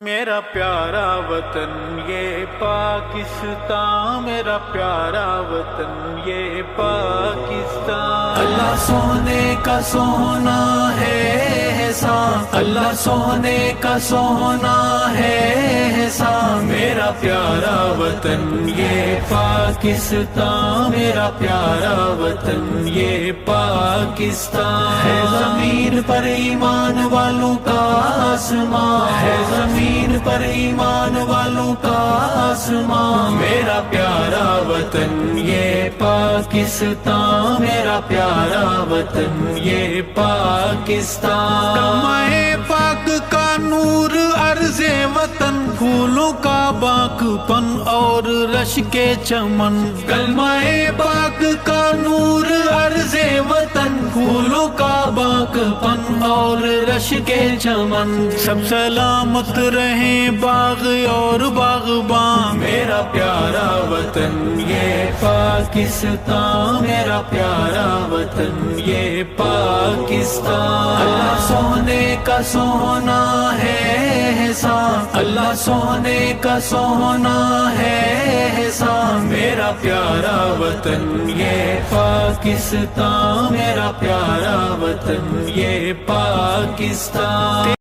میرا پیارا وطن یہ پاکستان، میرا پیارا وطن یہ پاکستان۔ اللہ سونے کا سونا ہے احسان، اللہ سونے کا سونا ہے احسان۔ میرا پیارا وطن یہ پاکستان، میرا پیارا وطن یہ پاکستان۔ ہے زمین پر ایمان والوں کا آسمان، ہے زمین پر ایمان والوں کا آسمان۔ میرا پیارا وطن یہ پاکستان، میرا پیارا وطن یہ پاکستان۔ کمائے پاک کا نور عرض وطن، پھولوں کا باغ پن اور رش کے چمن۔ کلمہ پاک کا نور عرض وطن، پھولوں کا باغ پن اور رش کے چمن۔ سب سلامت رہیں باغ اور باغبان۔ میرا پیارا وطن یہ پاکستان، میرا پیارا وطن یہ پاکستان۔ اللہ سونے کا سونا ہے احسان، اللہ سونے کا سونا ہے احسان۔ میرا پیارا وطن یہ پاکستان، میرا پیارا وطن یہ پاکستان۔